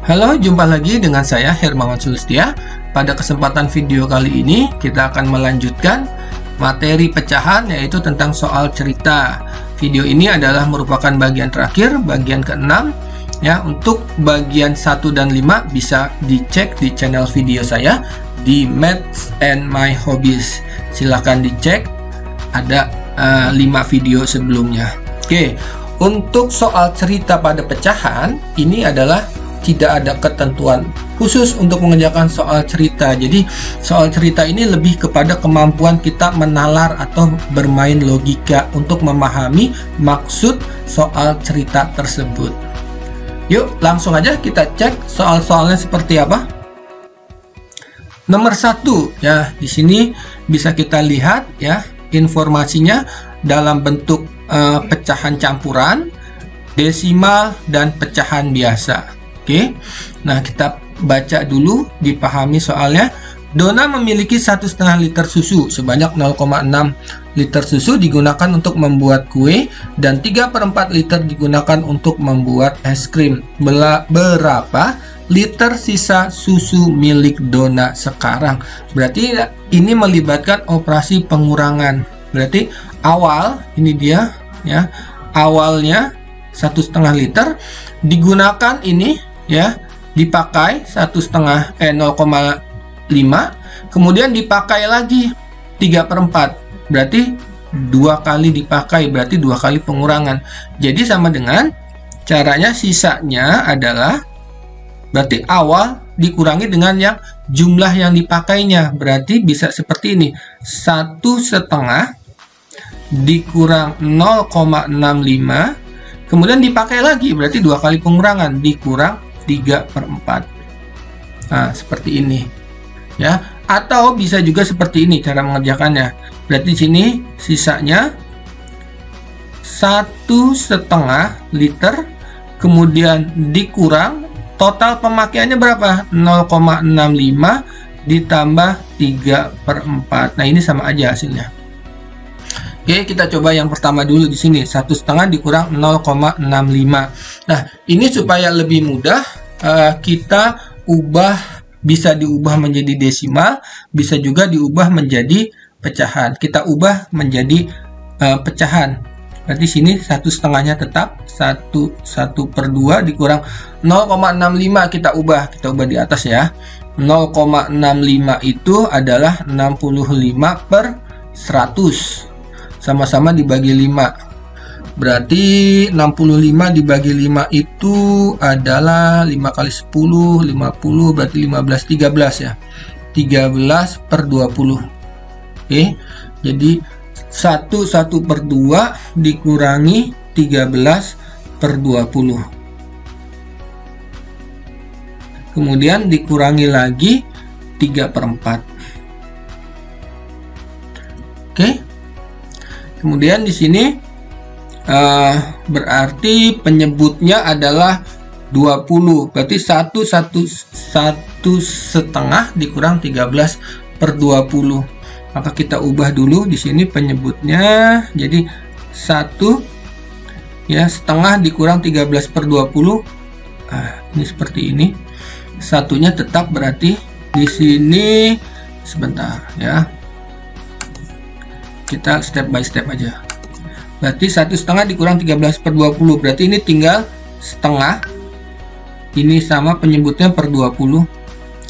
Halo, jumpa lagi dengan saya Hermawan Sulistia. Pada kesempatan video kali ini kita akan melanjutkan materi pecahan, yaitu tentang soal cerita. Video ini adalah merupakan bagian terakhir, bagian ke-6 ya. Untuk bagian 1 dan 5 bisa dicek di channel video saya di Maths and My Hobbies. Silahkan dicek, ada 5 video sebelumnya. Oke, untuk soal cerita pada pecahan ini adalah tidak ada ketentuan khusus untuk mengerjakan soal cerita. Jadi soal cerita ini lebih kepada kemampuan kita menalar atau bermain logika untuk memahami maksud soal cerita tersebut. Yuk langsung aja kita cek soal-soalnya seperti apa. Nomor 1 ya, di sini bisa kita lihat ya informasinya dalam bentuk pecahan campuran, desimal, dan pecahan biasa. Oke, nah kita baca dulu, dipahami soalnya. Dona memiliki 1,5 liter susu. Sebanyak 0,6 liter susu digunakan untuk membuat kue dan 3/4 liter digunakan untuk membuat es krim. Berapa liter sisa susu milik Dona sekarang? Berarti ini melibatkan operasi pengurangan. Berarti awal, ini dia ya, awalnya 1,5 liter digunakan ini ya, dipakai 0,5, kemudian dipakai lagi 3/4, berarti 2 kali dipakai, berarti 2 kali pengurangan. Jadi sama dengan caranya, sisanya adalah berarti awal dikurangi dengan yang jumlah yang dipakainya, berarti bisa seperti ini, 1,5 dikurang 0,65, kemudian dipakai lagi, berarti 2 kali pengurangan, dikurang 3/4. Nah, seperti ini ya. Atau bisa juga seperti ini cara mengerjakannya. Berarti di sini sisanya 1,5 liter, kemudian dikurang total pemakaiannya berapa? 0,65 ditambah 3/4. Nah, ini sama aja hasilnya. Oke, kita coba yang pertama dulu di sini, 1,5 dikurang 0,65. Nah, ini supaya lebih mudah kita ubah, bisa diubah menjadi desimal, bisa juga diubah menjadi pecahan. Kita ubah menjadi pecahan. Berarti sini 1,5-nya tetap 1/2 dikurang 0,65, kita ubah di atas ya. 0,65 itu adalah 65/100. Sama-sama dibagi 5, berarti 65 dibagi 5 itu adalah 5 kali 10, 50, berarti 15, 13 ya, 13/20. Oke, jadi 1/2 dikurangi 13/20, kemudian dikurangi lagi 3/4. Oke, kemudian di sini berarti penyebutnya adalah 20, berarti 1,5 dikurang 13/20. Maka kita ubah dulu di sini penyebutnya, jadi 1 ya, setengah dikurang 13/20. Ini seperti ini. Satunya tetap, berarti di sini sebentar ya. Kita step by step aja. Berarti 1,5 dikurang 13/20, berarti ini tinggal setengah. Ini sama penyebutnya per 20.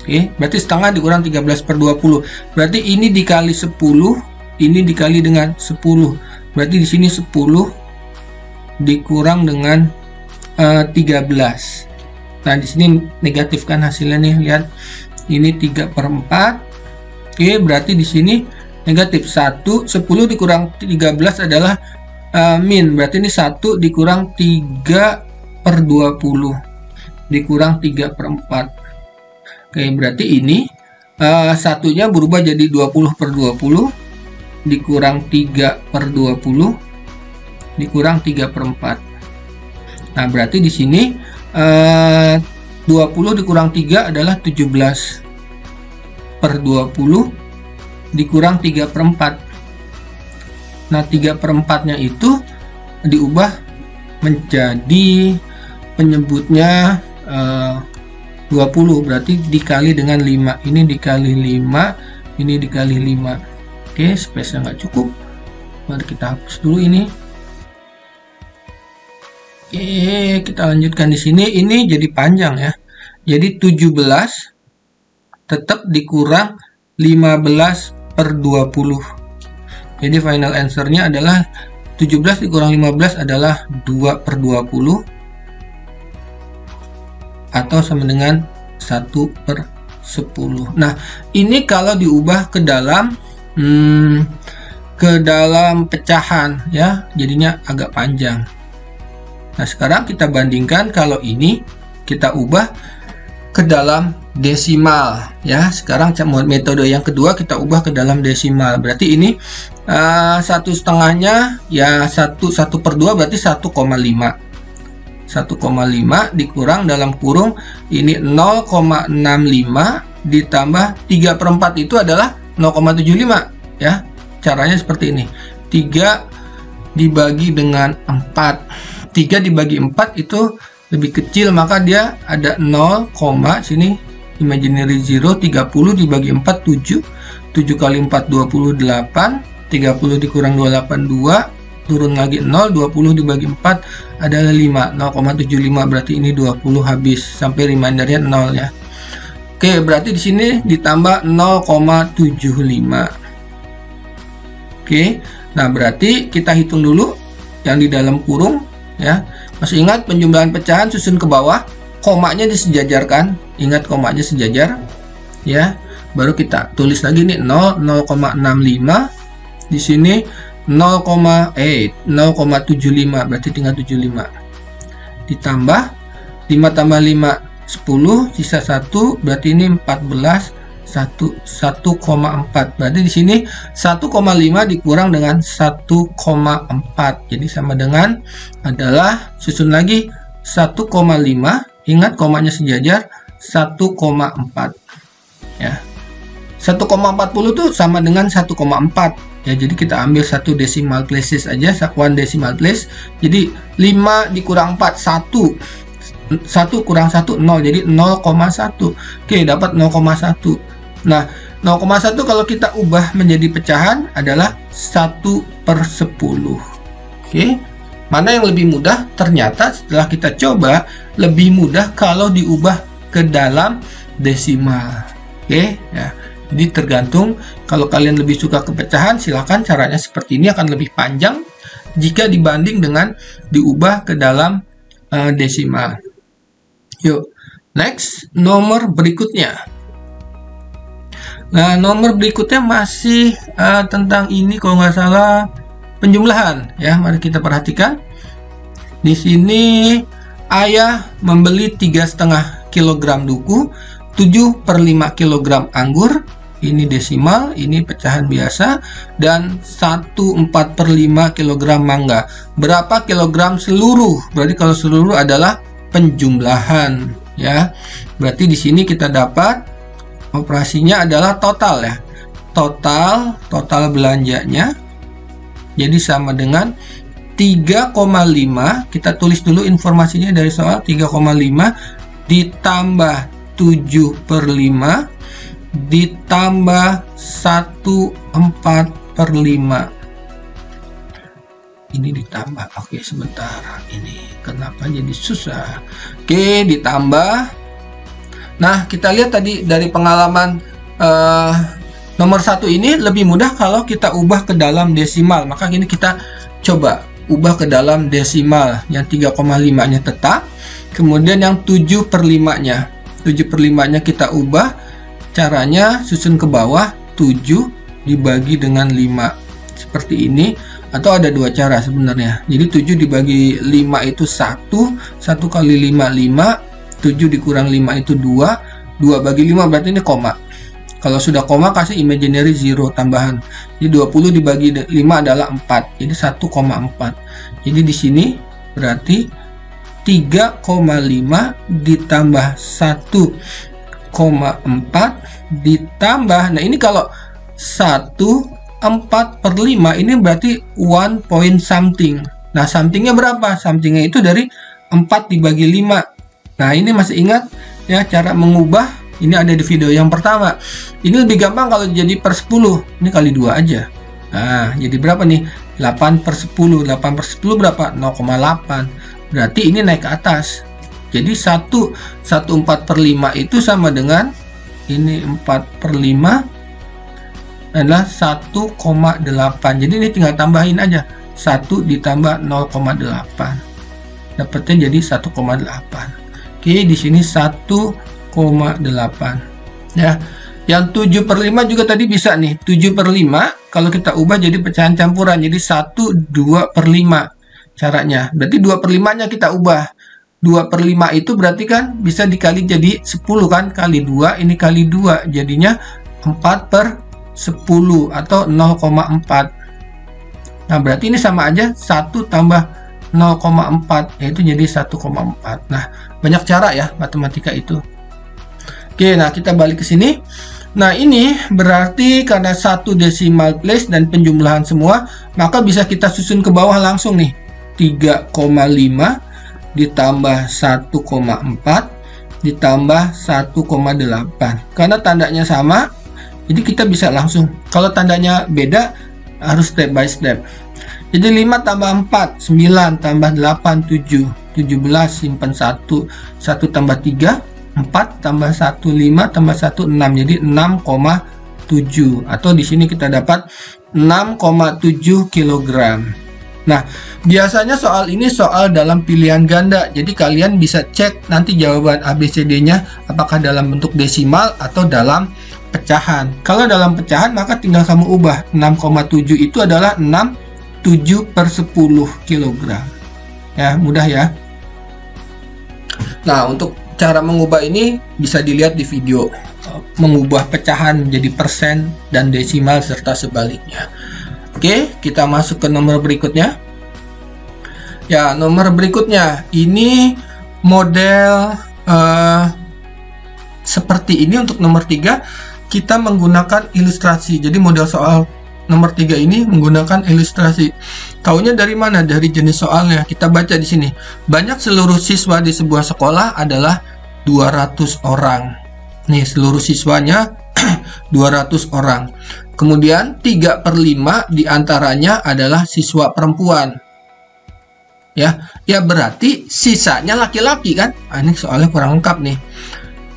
Oke, berarti setengah dikurang 13/20. Berarti ini dikali 10, ini dikali dengan 10. Berarti di sini 10 dikurang dengan 13. Nah, di sini negatif kan hasilnya nih, lihat. Ini 3/4. Oke, berarti di sini negatif 10 dikurang 13 adalah min, berarti ini 1 dikurang 3/20 dikurang 3/4. Oke, berarti ini satunya berubah jadi 20/20 dikurang 3/20 dikurang 3/4. Nah, berarti di sini 20 dikurang 3 adalah 17/20 dikurang 3/4. Nah, 3/4-nya itu diubah menjadi penyebutnya 20, berarti dikali dengan 5. Ini dikali 5, ini dikali 5. Oke, space-nya nggak cukup. Mari kita hapus dulu ini. Oke, kita lanjutkan di sini. Ini jadi panjang ya. Jadi 17 tetap dikurang 15 per 20. Jadi final answer-nya adalah 17 dikurang 15 adalah 2 per 20 atau sama dengan 1 per 10. Nah, ini kalau diubah ke dalam pecahan ya, jadinya agak panjang. Nah, sekarang kita bandingkan kalau ini kita ubah ke dalam desimal ya. Sekarang metode yang kedua kita ubah ke dalam desimal. Berarti ini 1/2-nya ya 1 per 2 berarti 1,5. 1,5 dikurang dalam kurung ini 0,65 ditambah 3 per 4 itu adalah 0,75 ya. Caranya seperti ini. 3 dibagi dengan 4. 3 dibagi 4 itu lebih kecil, maka dia ada 0, sini imaginary 0, 30 dibagi 4 7. 7 kali 4 28, 30 dikurang 28 2, turun lagi 0, 20 dibagi 4 adalah 5, 0,75 berarti ini 20 habis sampai remindernya 0 ya. Oke, berarti di sini ditambah 0,75. Oke. Nah, berarti kita hitung dulu yang di dalam kurung ya. Masih ingat penjumlahan pecahan susun ke bawah, komanya disejajarkan. Ingat komanya sejajar ya. Baru kita tulis lagi nih 0,65. Di sini 0,75 berarti tinggal 75. Ditambah 5 tambah 5 10, sisa 1 berarti ini 14 1,4. Berarti di sini 1,5 dikurang dengan 1,4. Jadi sama dengan adalah susun lagi 1,5. Ingat komanya sejajar 1,4. Ya. 1,40 itu sama dengan 1,4. Ya, jadi kita ambil satu decimal places aja, one decimal place. Jadi 5 dikurang 4 1. 1 kurang 1 0, jadi 0,1. Oke, dapat 0,1. Nah, 0,1 kalau kita ubah menjadi pecahan adalah 1 per 10. Oke, mana yang lebih mudah? Ternyata setelah kita coba, lebih mudah kalau diubah ke dalam desimal. Oke, ya. Jadi tergantung, kalau kalian lebih suka ke pecahan, silakan caranya seperti ini akan lebih panjang jika dibanding dengan diubah ke dalam desimal. Yuk, next, nomor berikutnya. Nah, nomor berikutnya masih tentang ini kalau nggak salah penjumlahan ya. Mari kita perhatikan. Di sini ayah membeli 3,5 kg duku, 7 per 5 kg anggur. Ini desimal, ini pecahan biasa, dan 1/4 per 5 kg mangga. Berapa kilogram seluruh? Berarti kalau seluruh adalah penjumlahan ya. Berarti di sini kita dapat operasinya adalah total ya. Total belanjanya. Jadi sama dengan 3,5. Kita tulis dulu informasinya dari soal. 3,5 ditambah 7 per 5 ditambah 1/4 per 5. Ini ditambah. Oke, sebentar. Ini kenapa jadi susah? Oke, ditambah. Nah, kita lihat tadi dari pengalaman nomor 1 ini lebih mudah kalau kita ubah ke dalam desimal. Maka ini kita coba ubah ke dalam desimal. Yang 3,5-nya tetap. Kemudian yang 7 per 5-nya. 7 per 5-nya kita ubah. Caranya susun ke bawah, 7 dibagi dengan 5. Seperti ini. Atau ada dua cara sebenarnya. Jadi 7 dibagi 5 itu 1. 1 kali 5, 5. 7 dikurang 5 itu 2. 2 bagi 5 berarti ini koma. Kalau sudah koma kasih imaginary 0 tambahan. Jadi 20 dibagi 5 adalah 4. Jadi 1,4. Jadi di sini berarti 3,5 ditambah 1,4 ditambah. Nah, ini kalau 1/4 per 5 ini berarti 1 point something. Nah, somethingnya berapa? Somethingnya itu dari 4 dibagi 5. Nah, ini masih ingat ya cara mengubah ini ada di video yang pertama. Ini lebih gampang kalau jadi per 10. Ini kali 2 aja. Nah, jadi berapa nih? 8 per 10. 8 per 10 berapa? 0,8. Berarti ini naik ke atas. Jadi 1/4 per 5 itu sama dengan ini 4 per 5 adalah 1,8. Jadi ini tinggal tambahin aja. 1 ditambah 0,8. Dapatnya jadi 1,8. Oke, di sini 1,8. Ya. Yang 7 per 5 juga tadi bisa nih. 7 per 5 kalau kita ubah jadi pecahan campuran. Jadi 2 per 5 caranya. Berarti 2 per 5-nya kita ubah. 2 per 5 itu berarti kan bisa dikali jadi 10 kan. Kali 2, ini kali 2. Jadinya 4 per 10 atau 0,4. Nah, berarti ini sama aja 1 tambah 0,4, yaitu jadi 1,4. Nah, banyak cara ya matematika itu. Oke, nah kita balik ke sini. Nah, ini berarti karena 1 decimal place dan penjumlahan semua, maka bisa kita susun ke bawah langsung nih. 3,5 ditambah 1,4 ditambah 1,8. Karena tandanya sama, jadi kita bisa langsung. Kalau tandanya beda, harus step by step. Jadi 5 tambah 4, 9 tambah 8, 7. 17 simpan 1. 1 tambah 3, 4 tambah 1, 5 tambah 1, 6. Jadi 6,7. Atau di sini kita dapat 6,7 kg. Nah, biasanya soal ini soal dalam pilihan ganda. Jadi kalian bisa cek nanti jawaban ABCD-nya apakah dalam bentuk desimal atau dalam pecahan. Kalau dalam pecahan maka tinggal kamu ubah. 6,7 itu adalah 7 per 10 kg. Ya, mudah ya. Nah, untuk cara mengubah ini bisa dilihat di video. Mengubah pecahan menjadi persen dan desimal serta sebaliknya. Oke, kita masuk ke nomor berikutnya. Ya, nomor berikutnya ini model seperti ini. Untuk nomor 3 kita menggunakan ilustrasi. Jadi model soal nomor 3 ini menggunakan ilustrasi. Taunya dari mana? Dari jenis soalnya. Kita baca di sini. Banyak seluruh siswa di sebuah sekolah adalah 200 orang. Nih, seluruh siswanya 200 orang. Kemudian 3 per 5 diantaranya adalah siswa perempuan. Ya berarti sisanya laki-laki kan? Ini soalnya kurang lengkap nih.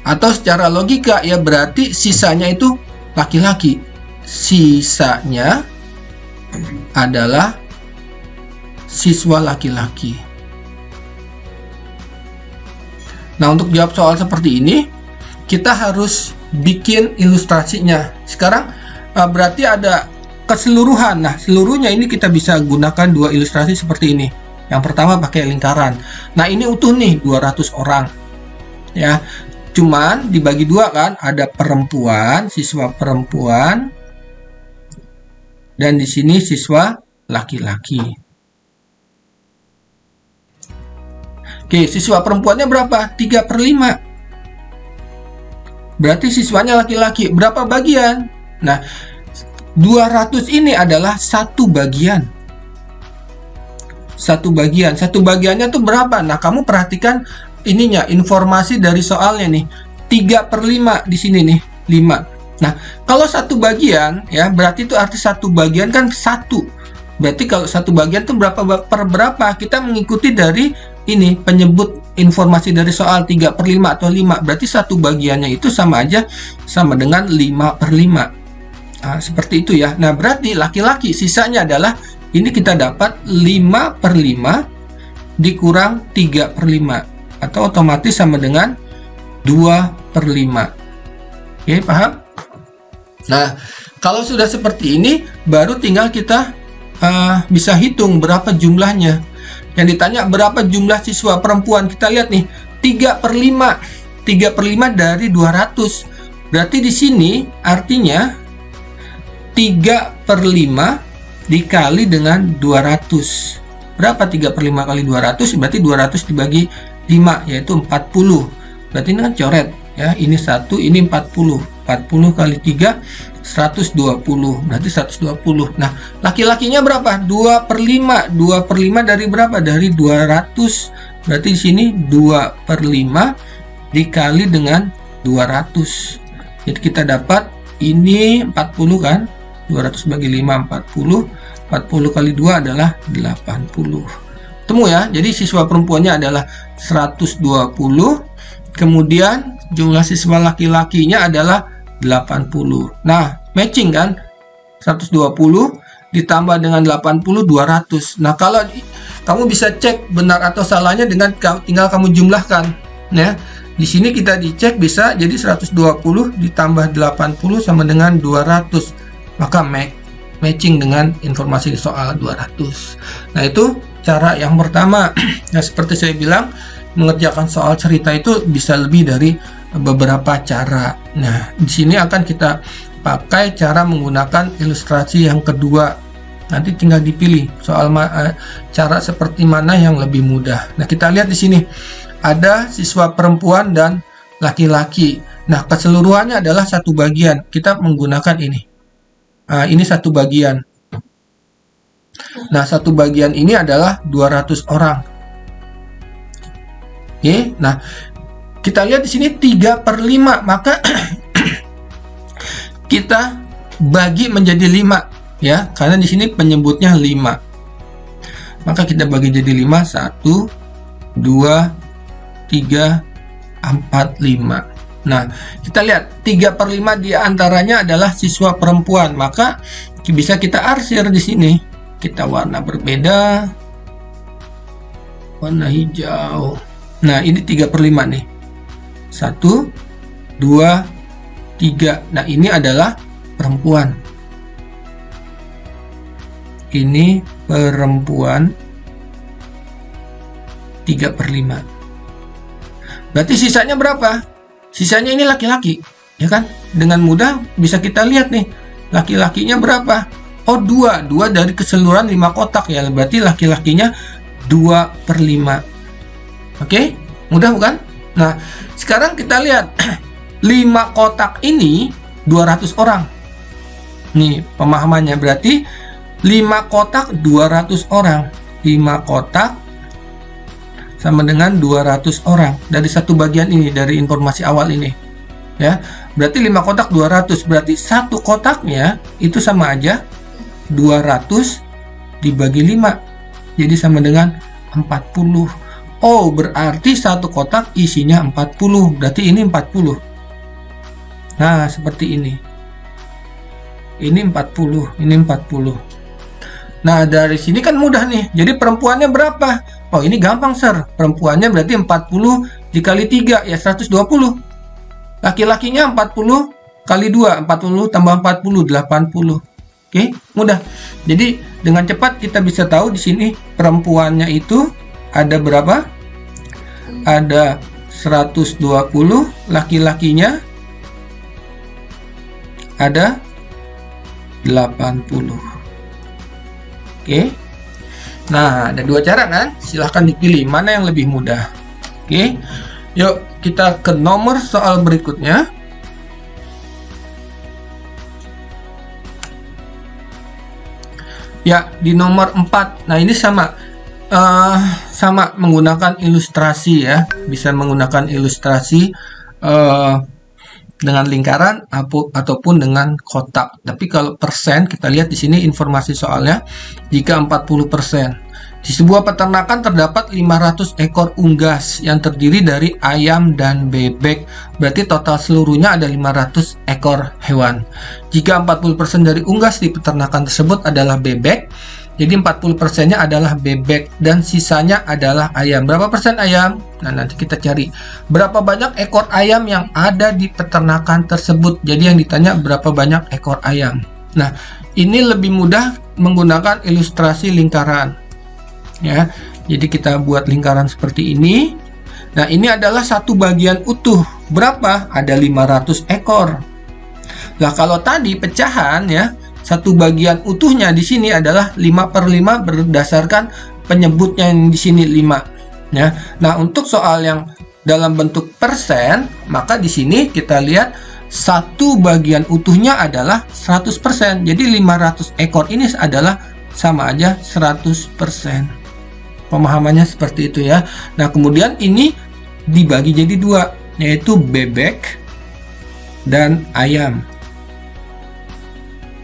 Atau secara logika ya berarti sisanya itu laki-laki. Sisanya adalah siswa laki-laki. Nah, untuk jawab soal seperti ini, kita harus bikin ilustrasinya. Sekarang berarti ada keseluruhan. Nah, seluruhnya ini kita bisa gunakan 2 ilustrasi seperti ini. Yang pertama pakai lingkaran. Nah, ini utuh nih 200 orang. Ya, cuman dibagi 2 kan, ada perempuan, siswa perempuan. Dan di sini siswa laki-laki. Oke, siswa perempuannya berapa? 3 per 5. Berarti siswanya laki-laki. Berapa bagian? Nah, 200 ini adalah 1 bagian. 1 bagian. 1 bagiannya tuh berapa? Nah, kamu perhatikan ininya, informasi dari soalnya nih. 3 per 5 di sini nih, 5. Nah, kalau 1 bagian ya berarti itu arti 1 bagian kan 1. Berarti kalau 1 bagian itu berapa per berapa? Kita mengikuti dari ini penyebut informasi dari soal 3 per 5 atau 5. Berarti 1 bagiannya itu sama aja sama dengan 5 per 5. Nah, seperti itu ya. Nah, berarti laki-laki sisanya adalah ini kita dapat 5 per 5 dikurang 3 per 5 atau otomatis sama dengan 2 per 5. Oke, paham? Nah, kalau sudah seperti ini, baru tinggal kita bisa hitung berapa jumlahnya. Yang ditanya berapa jumlah siswa perempuan, kita lihat nih, 3 per 5. 3 per 5 dari 200. Berarti di sini artinya 3 per 5 dikali dengan 200. Berapa 3 per 5 kali 200? Berarti 200 dibagi 5, yaitu 40. Berarti ini kan coret. Ya, ini 1, ini 40. 40 kali 3, 120. Berarti 120. Nah, laki-lakinya berapa? 2 per 5. 2 per 5 dari berapa? Dari 200. Berarti di sini 2 per 5 dikali dengan 200. Jadi kita dapat ini 40 kan, 200 bagi 5 40, 40 kali 2 adalah 80. Temu ya, jadi siswa perempuannya adalah 120, kemudian jumlah siswa laki-lakinya adalah 80. Nah, matching kan, 120 ditambah dengan 80, 200. Nah, kalau kamu bisa cek benar atau salahnya dengan tinggal kamu jumlahkan ya. Di sini kita dicek bisa jadi 120 ditambah 80 sama dengan 200. Maka matching dengan informasi soal 200. Nah, itu cara yang pertama. Nah, seperti saya bilang, mengerjakan soal cerita itu bisa lebih dari beberapa cara. Nah, di sini akan kita pakai cara menggunakan ilustrasi yang kedua. Nanti tinggal dipilih soal cara seperti mana yang lebih mudah. Nah, kita lihat di sini ada siswa perempuan dan laki-laki. Nah, keseluruhannya adalah satu bagian. Kita menggunakan ini. Nah, ini satu bagian. Nah, satu bagian ini adalah 200 orang. Oke, nah kita lihat di sini 3/5, maka kita bagi menjadi 5 ya, karena di sini penyebutnya 5. Maka kita bagi jadi 5, 1 2 3 4 5. Nah, kita lihat 3/5 diantaranya adalah siswa perempuan, maka bisa kita arsir di sini. Kita warna berbeda, warna hijau. Nah, ini 3/5 nih, 1 2 3. Nah, ini adalah perempuan, ini perempuan 3/5. Berarti sisanya berapa? Sisanya ini laki-laki, ya kan? Dengan mudah bisa kita lihat nih, laki-lakinya berapa? Oh, 2 dari keseluruhan 5 kotak ya, berarti laki-lakinya 2/5. Oke, mudah bukan? Nah, sekarang kita lihat 5 kotak ini 200 orang. Nih pemahamannya, berarti 5 kotak 200 orang. 5 kotak sama dengan 200 orang dari satu bagian ini, dari informasi awal ini ya. Berarti 5 kotak 200, berarti satu kotaknya itu sama aja 200 dibagi 5, jadi sama dengan 40. Oh, berarti satu kotak isinya 40, berarti ini 40. Nah, seperti ini. Ini 40, ini 40. Nah, dari sini kan mudah nih. Jadi perempuannya berapa? Oh, ini gampang, Sir. Perempuannya berarti 40 dikali 3 ya 120. Laki-lakinya 40 kali 2, 40 tambah 40, 80. Oke, mudah. Jadi dengan cepat kita bisa tahu di sini perempuannya itu ada berapa? Ada 120, laki-lakinya ada 80. Oke. Nah, ada dua cara kan? Silahkan dipilih mana yang lebih mudah. Oke. Yuk, kita ke nomor soal berikutnya. Ya, di nomor 4. Nah, ini sama menggunakan ilustrasi ya. Bisa menggunakan ilustrasi dengan lingkaran ataupun dengan kotak. Tapi kalau persen, kita lihat di sini informasi soalnya, jika 40%. Di sebuah peternakan terdapat 500 ekor unggas yang terdiri dari ayam dan bebek. Berarti total seluruhnya ada 500 ekor hewan. Jika 40% dari unggas di peternakan tersebut adalah bebek, jadi 40%-nya adalah bebek dan sisanya adalah ayam. Berapa persen ayam? Nah, nanti kita cari berapa banyak ekor ayam yang ada di peternakan tersebut. Jadi yang ditanya berapa banyak ekor ayam. Nah, ini lebih mudah menggunakan ilustrasi lingkaran. Ya, jadi kita buat lingkaran seperti ini. Nah, ini adalah satu bagian utuh. Berapa? Ada 500 ekor. Nah, kalau tadi pecahan ya, satu bagian utuhnya di sini adalah 5/5 berdasarkan penyebutnya yang di sini 5 ya. Nah, untuk soal yang dalam bentuk persen, maka di sini kita lihat satu bagian utuhnya adalah 100%. Jadi 500 ekor ini adalah sama aja 100%. Pemahamannya seperti itu ya. Nah, kemudian ini dibagi jadi 2. yaitu bebek dan ayam.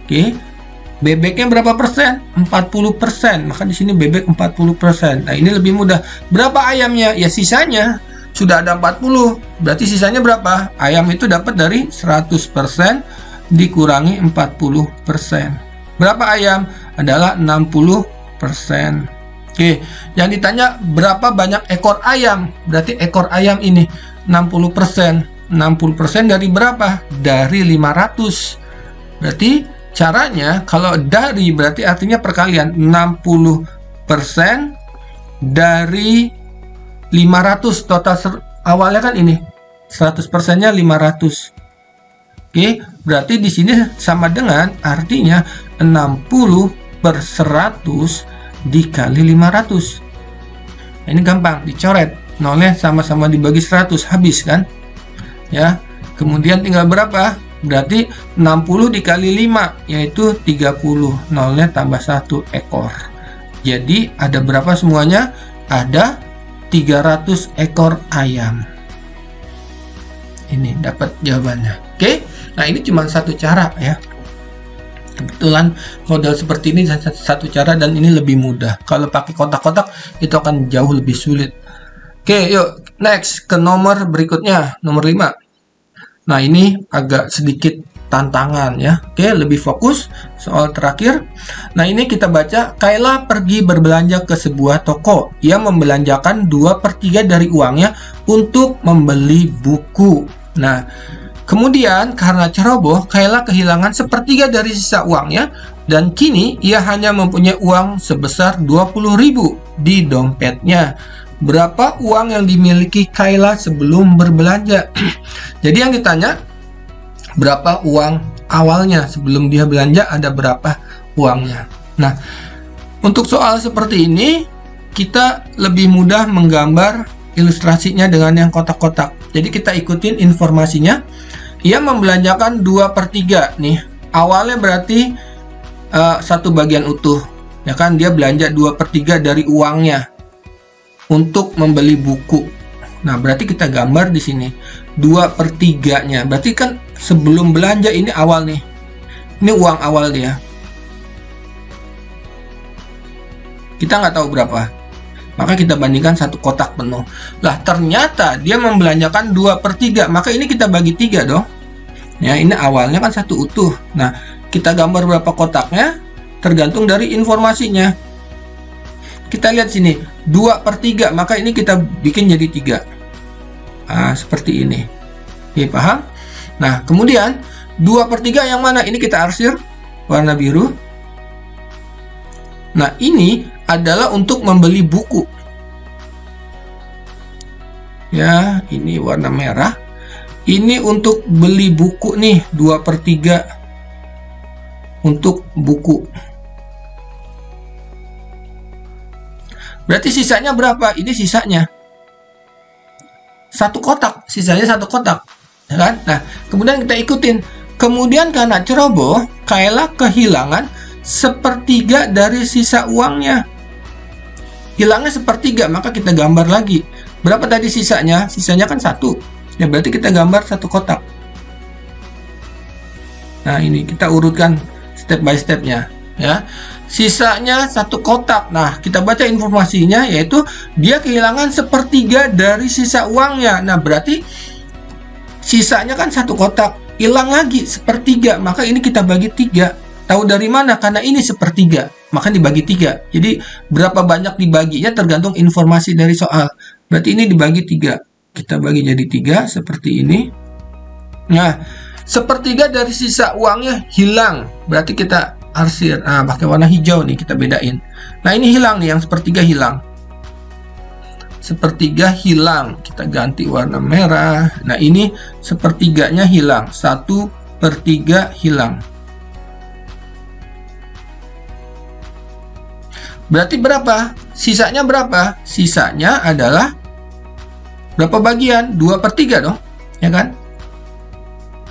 Oke, bebeknya berapa persen? 40%. Maka di sini bebek 40%. Nah, ini lebih mudah. Berapa ayamnya? Ya sisanya. Sudah ada 40. Berarti sisanya berapa? Ayam itu dapat dari 100% dikurangi 40%. Berapa ayam? Adalah 60%. Oke, yang ditanya berapa banyak ekor ayam? Berarti ekor ayam ini 60%. 60% dari berapa? Dari 500. Berarti caranya, kalau dari berarti artinya perkalian 60% dari 500. Total awalnya kan ini 100%-nya 500. Oke, berarti di sini sama dengan artinya 60/100 dikali 500. Nah, ini gampang dicoret. Nolnya sama-sama dibagi 100, habis kan? Ya. Kemudian tinggal berapa? Berarti 60 dikali 5 yaitu 30. Nolnya tambah 1 ekor. Jadi ada berapa semuanya? Ada 300 ekor ayam. Ini dapat jawabannya. Oke. Nah, ini cuma satu cara ya. Kebetulan model seperti ini satu cara dan ini lebih mudah. Kalau pakai kotak-kotak itu akan jauh lebih sulit. Oke, yuk next ke nomor berikutnya, nomor 5. Nah, ini agak sedikit tantangan ya. Oke, lebih fokus soal terakhir. Nah, ini kita baca, Kayla pergi berbelanja ke sebuah toko. Ia membelanjakan 2/3 dari uangnya untuk membeli buku. Nah, kemudian karena ceroboh, Kayla kehilangan 1/3 dari sisa uangnya dan kini ia hanya mempunyai uang sebesar 20.000 di dompetnya. Berapa uang yang dimiliki Kayla sebelum berbelanja? Jadi yang ditanya, berapa uang awalnya sebelum dia belanja, ada berapa uangnya. Nah, untuk soal seperti ini, kita lebih mudah menggambar ilustrasinya dengan yang kotak-kotak. Jadi kita ikutin informasinya. Ia membelanjakan 2/3 nih. Awalnya berarti satu bagian utuh. Ya kan, dia belanja 2/3 dari uangnya untuk membeli buku. Nah, berarti kita gambar di sini 2/3-nya. Berarti kan sebelum belanja ini awal nih. Ini uang awal dia. Kita nggak tahu berapa. Maka kita bandingkan satu kotak penuh. Lah, ternyata dia membelanjakan 2/3. Maka ini kita bagi 3 dong. Ya, ini awalnya kan satu utuh. Nah, kita gambar berapa kotaknya tergantung dari informasinya. Kita lihat sini, 2/3, maka ini kita bikin jadi 3. Nah, seperti ini. Oke, paham? Nah, kemudian 2/3 yang mana? Ini kita arsir warna biru. Nah, ini adalah untuk membeli buku. Ya, ini warna merah. Ini untuk beli buku nih, 2/3 untuk buku. Berarti sisanya berapa? Ini sisanya satu kotak, sisanya satu kotak, ya kan? Nah, kemudian kita ikutin. Kemudian karena ceroboh, Kayla kehilangan 1/3 dari sisa uangnya. Hilangnya 1/3, maka kita gambar lagi. Berapa tadi sisanya? Sisanya kan 1. Ya, berarti kita gambar satu kotak. Nah, ini kita urutkan step by stepnya, ya. Sisanya satu kotak. Nah, kita baca informasinya, yaitu dia kehilangan 1/3 dari sisa uangnya. Nah, berarti sisanya kan satu kotak, hilang lagi 1/3, maka ini kita bagi 3. Tahu dari mana? Karena ini 1/3, maka dibagi 3. Jadi berapa banyak dibaginya tergantung informasi dari soal. Berarti ini dibagi 3. Kita bagi jadi 3 seperti ini. Nah, 1/3 dari sisa uangnya hilang. Berarti kita arsir. Nah, pakai warna hijau nih, kita bedain. Nah, ini hilang nih, yang 1/3 hilang. 1/3 hilang. Kita ganti warna merah. Nah, ini 1/3-nya hilang. 1/3 hilang. Berarti berapa? Sisanya berapa? Sisanya adalah berapa bagian? 2/3 dong, ya kan?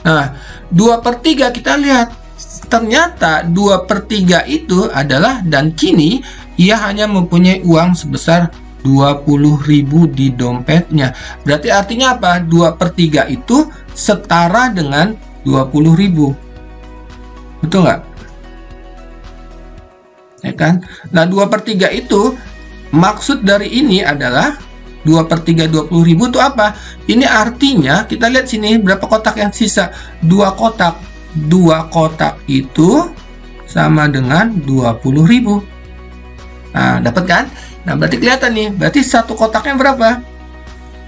Nah, 2/3 kita lihat. Ternyata 2/3 itu adalah, dan kini ia hanya mempunyai uang sebesar 20.000 di dompetnya. Berarti artinya apa? 2/3 itu setara dengan 20.000. Betul nggak? Ya kan? Nah, 2/3 itu maksud dari ini adalah 2/3 20.000 itu apa? Ini artinya kita lihat sini berapa kotak yang sisa? 2 kotak. 2 kotak itu sama dengan 20.000. Nah, dapat kan? Nah, berarti kelihatan nih. Berarti satu kotaknya berapa?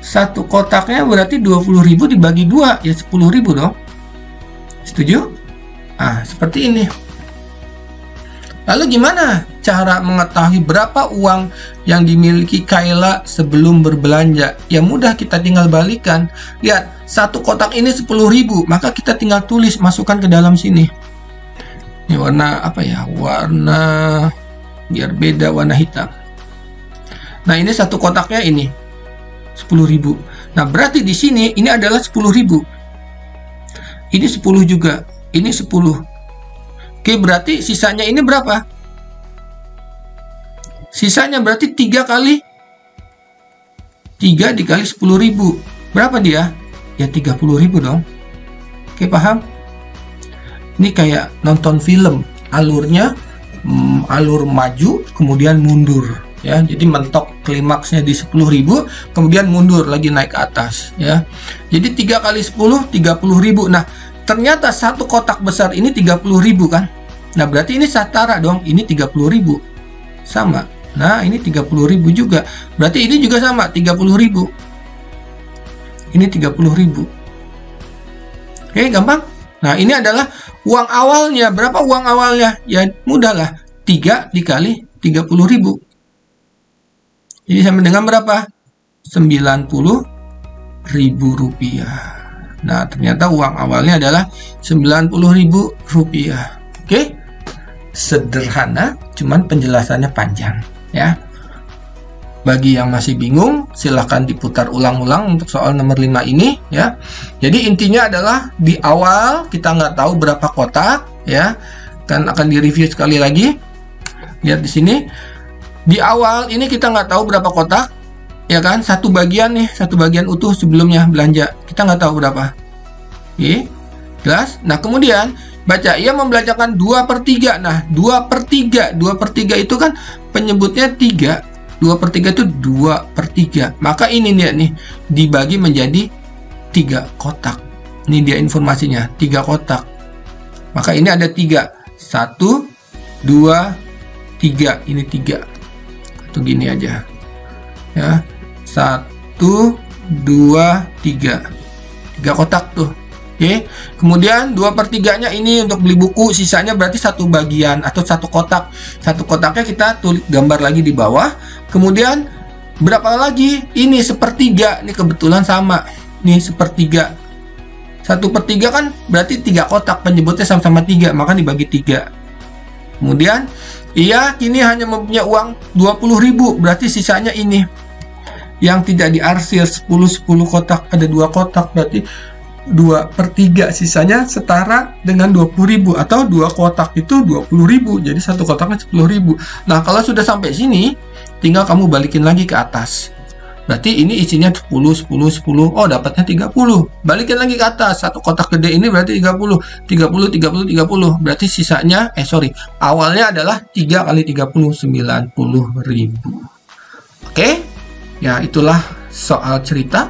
Satu kotaknya berarti 20.000 dibagi 2, ya 10.000 dong. Setuju? Nah, seperti ini. Lalu gimana cara mengetahui berapa uang yang dimiliki Kayla sebelum berbelanja? Ya mudah, kita tinggal balikan. Lihat, satu kotak ini 10.000, maka kita tinggal tulis, masukkan ke dalam sini. Ini warna apa ya? Warna biar beda, warna hitam. Nah, ini satu kotaknya ini 10.000. Nah, berarti di sini ini adalah 10.000. Ini 10 juga. Ini 10. Oke, berarti sisanya ini berapa? Sisanya berarti 3 kali 3 dikali 10.000. Berapa dia? Ya 30.000 dong. Oke, paham? Ini kayak nonton film. Alurnya alur maju kemudian mundur, ya. Jadi mentok klimaksnya di 10.000, kemudian mundur lagi naik ke atas, ya. Jadi 3 kali 10 30.000. Nah, ternyata satu kotak besar ini 30.000 kan. Nah, berarti ini setara dong. Ini 30.000. Sama. Nah, ini 30.000 juga. Berarti ini juga sama, 30.000. Ini 30.000. Oke, gampang. Nah, ini adalah uang awalnya. Berapa uang awalnya? Ya, mudahlah. 3 dikali 30.000. Jadi sama dengan berapa? 90.000 rupiah. Nah, ternyata uang awalnya adalah 90.000 rupiah. Oke, sederhana, cuman penjelasannya panjang, ya. Bagi yang masih bingung, silahkan diputar ulang-ulang untuk soal nomor 5 ini, ya. Jadi intinya adalah di awal kita nggak tahu berapa kotak, ya. Kan akan direview sekali lagi. Lihat di sini, di awal ini kita nggak tahu berapa kotak. Ya kan, satu bagian nih, satu bagian utuh sebelumnya belanja, kita nggak tahu berapa. Oke, jelas. Nah, kemudian baca, ia membelanjakan 2/3. Nah, 2/3 itu kan penyebutnya 3. 2/3 itu 2/3. Maka ini dia nih, dibagi menjadi 3 kotak. Ini dia informasinya, 3 kotak. Maka ini ada 3. 1, 2, 3. Ini 3. Atau gini aja. Ya. 1, 2, 3. 3 kotak tuh. Oke. Kemudian 2/3-nya ini untuk beli buku, sisanya berarti satu bagian atau satu kotak. Satu kotaknya kita tulis gambar lagi di bawah. Kemudian berapa lagi? Ini 1/3. Ini kebetulan sama. Nih 1/3. 1/3 kan berarti 3 kotak, penyebutnya sama-sama 3, maka dibagi 3. Kemudian ia kini hanya mempunyai uang 20.000, berarti sisanya ini yang tidak diarsir 10 kotak, ada 2 kotak, berarti 2/3, sisanya setara dengan 20.000, atau 2 kotak itu 20.000, jadi satu kotaknya 10.000. Nah, kalau sudah sampai sini tinggal kamu balikin lagi ke atas, berarti ini isinya 10, 10, 10, oh dapatnya 30, balikin lagi ke atas, satu kotak gede ini berarti 30, 30, 30, 30, berarti sisanya, awalnya adalah 3 kali 30, 90.000. Oke? Ya, itulah soal cerita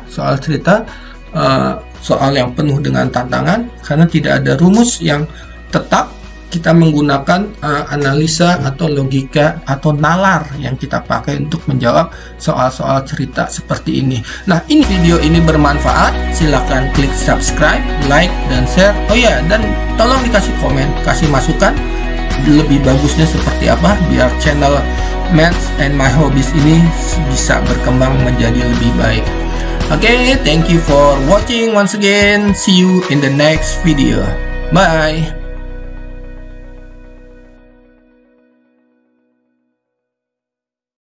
soal yang penuh dengan tantangan, karena tidak ada rumus yang tetap. Kita menggunakan analisa atau logika atau nalar yang kita pakai untuk menjawab soal-soal cerita seperti ini. Nah, ini video ini bermanfaat, silahkan klik subscribe, like, dan share. Oh ya, dan tolong dikasih komen, kasih masukan lebih bagusnya seperti apa, biar channel Maths and My Hobbies ini bisa berkembang menjadi lebih baik. Oke, thank you for watching once again. See you in the next video. Bye.